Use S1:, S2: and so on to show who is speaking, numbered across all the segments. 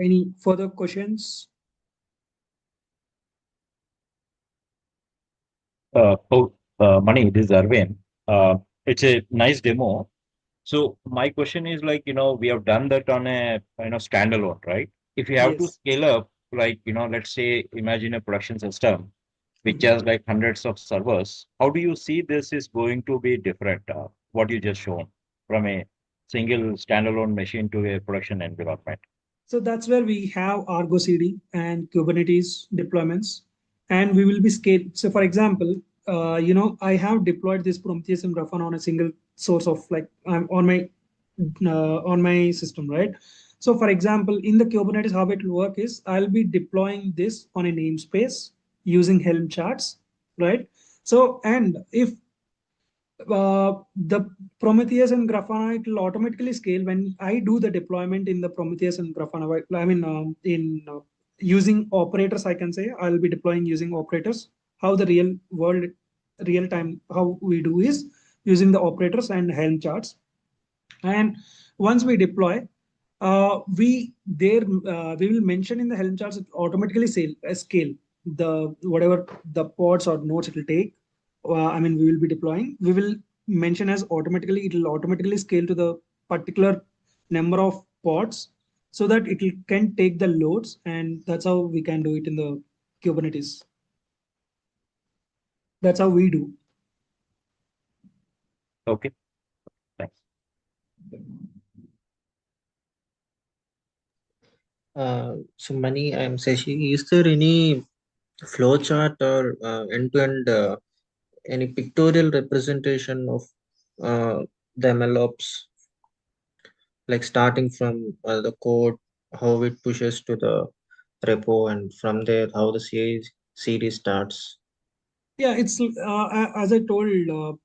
S1: any further questions?
S2: Manny, this is Arvin. It's a nice demo. So my question is like, we have done that on a, standalone, right? If you have to
S1: Yes.
S2: scale up, like, let's say, imagine a production system which
S1: Mhm.
S2: has like hundreds of servers. How do you see this is going to be different? What you just shown from a single standalone machine to a production environment.
S1: So that's where we have Argo CD and Kubernetes deployments, and we will be scaled. So for example, I have deployed this Prometheus and Grafana on a single source of like on my system, right? So for example, in the Kubernetes, how it will work is I'll be deploying this on a namespace using Helm charts, right? So and if the Prometheus and Grafana, it will automatically scale when I do the deployment in the Prometheus and Grafana. I mean, in using operators, I can say I'll be deploying using operators. How the real world, real time, how we do is using the operators and Helm charts. And once we deploy, we will mention in the Helm charts it automatically scale the whatever the pods or nodes it will take. I mean, we will be deploying. We will mention as automatically it will automatically scale to the particular number of pods so that can take the loads, and that's how we can do it in the Kubernetes. That's how we do.
S2: Okay, thanks.
S3: So Manny, I'm Sashi. Is there any flowchart or end-to-end any pictorial representation of the MLOps, like starting from the code, how it pushes to the repo, and from there how the CD starts?
S1: Yeah, it's as I told.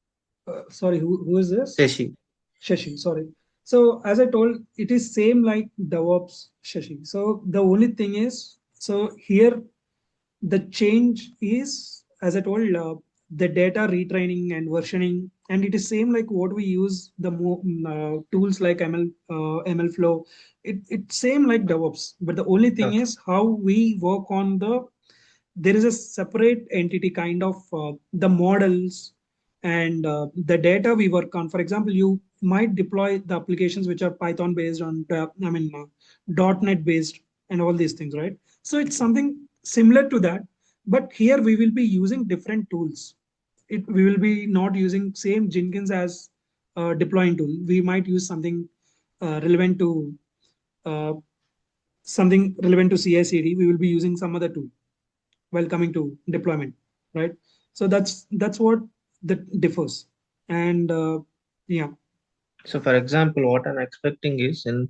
S1: Sorry, who is this?
S3: Sashi.
S1: Shashi, sorry. So as I told, it is same like DevOps, Shashi. So the only thing is, so here the change is, as I told, the data retraining and versioning, and it is same like what we use the tools like ML Flow. It's same like DevOps, but the only thing
S3: Okay.
S1: is how we work on the. There is a separate entity kind of the models and the data we work on. For example, you might deploy the applications which are Python based on, .NET based and all these things, right? So it's something similar to that, but here we will be using different tools. We will be not using same Jenkins as deploying tool. We might use relevant to uh, something relevant to CI/CD. We will be using some other tool while coming to deployment, right? So that's what that differs. And yeah.
S3: So for example, what I'm expecting is in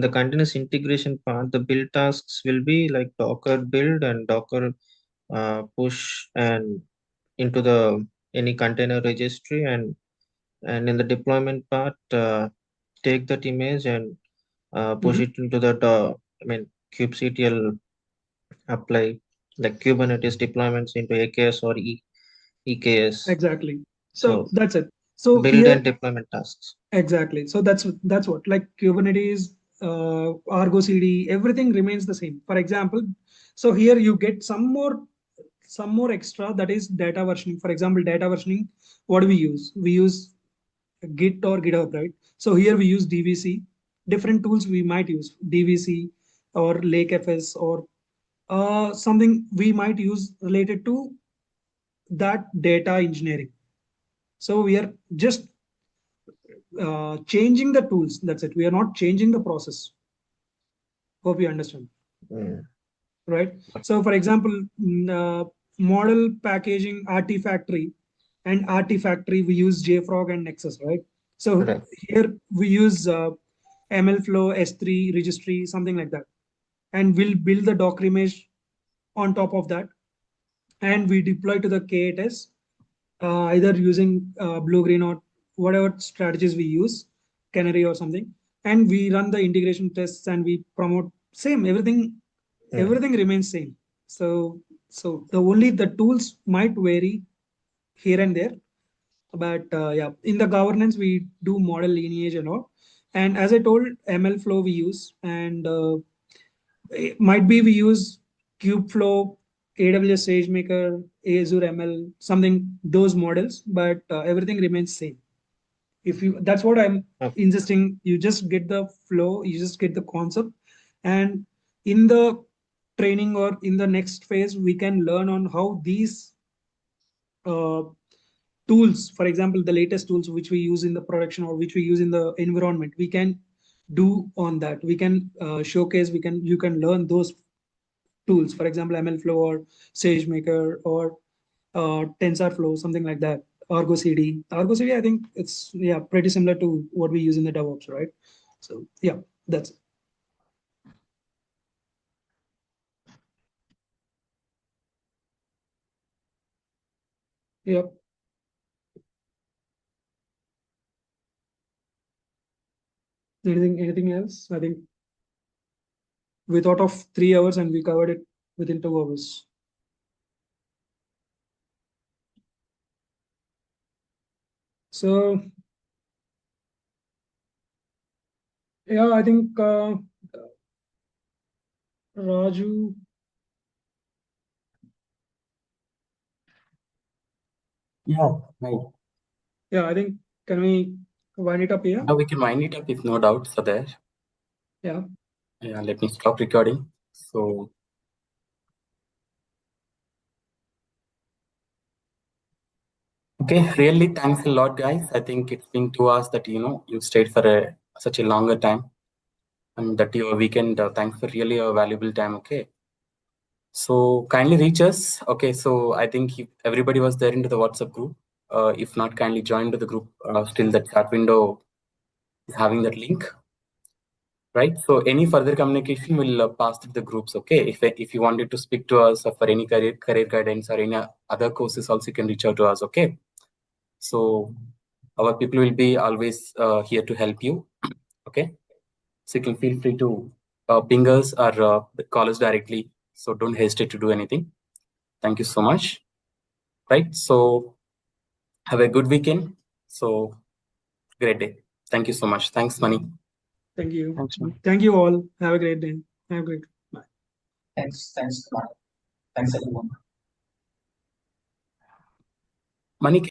S3: the continuous integration part, the build tasks will be like Docker build and Docker push and into the any container registry, and in the deployment part, take that image and push
S1: Mhm.
S3: it into the kubectl apply like Kubernetes deployments into AKS or EKS.
S1: Exactly. So
S3: So
S1: that's it. So
S3: build
S1: here
S3: and deployment tasks.
S1: exactly. So that's what like Kubernetes, Argo CD, everything remains the same. For example, so here you get some more extra, that is data versioning. For example, data versioning. What do we use? We use Git or GitHub, right? So here we use DVC. Different tools we might use DVC or LakeFS or something we might use related to that data engineering. So we are just changing the tools. That's it. We are not changing the process. Hope you understand,
S3: Mm.
S1: right? So for example, model packaging Artifactory and Artifactory, we use JFrog and Nexus, right? So
S3: Right.
S1: here we use MLflow, S3 registry, something like that, and we'll build the Docker image on top of that, and we deploy to the K8s, either using blue green or whatever strategies we use, Canary or something, and we run the integration tests and we promote same everything.
S3: Mm.
S1: Everything remains same. So the only the tools might vary here and there, but yeah, in the governance we do model lineage and all. And as I told, ML flow we use, and It might be we use Kubeflow, AWS SageMaker, Azure ML, something, those models, but everything remains same. If you, that's what I'm insisting. You just get the flow, you just get the concept, and in the training or in the next phase, we can learn on how these tools, for example, the latest tools which we use in the production or which we use in the environment, we can do on that. We can showcase, you can learn those tools, for example, MLflow or SageMaker or TensorFlow, something like that. Argo CD. Argo CD, I think it's pretty similar to what we use in the DevOps, right? So yeah, that's it. Yep. Anything else? I think we thought of 3 hours and we covered it within 2 hours. So yeah, I think Raju.
S4: Yeah, right.
S1: Yeah, I think, can we wind it up here?
S4: Now we can wind it up if no doubts are there.
S1: Yeah.
S4: Yeah, let me stop recording. So okay, really thanks a lot, guys. I think it's been 2 hours that you stayed for such a longer time, and that your weekend. Thanks for really a valuable time. Okay, so kindly reach us. Okay, so I think everybody was there into the WhatsApp group. If not, kindly join to the group. Still, that chat window is having that link. Right. So any further communication will pass through the groups. Okay. If you wanted to speak to us for any career guidance or any other courses, also you can reach out to us. Okay. So our people will be always here to help you. Okay. So you can feel free to ping us or call us directly. So don't hesitate to do anything. Thank you so much. Right. So have a good weekend. So great day. Thank you so much. Thanks, Manny.
S1: Thank you.
S2: Thanks, man.
S1: Thank you all. Have a great day. Have a great bye.
S5: Thanks, everyone.
S4: Manny.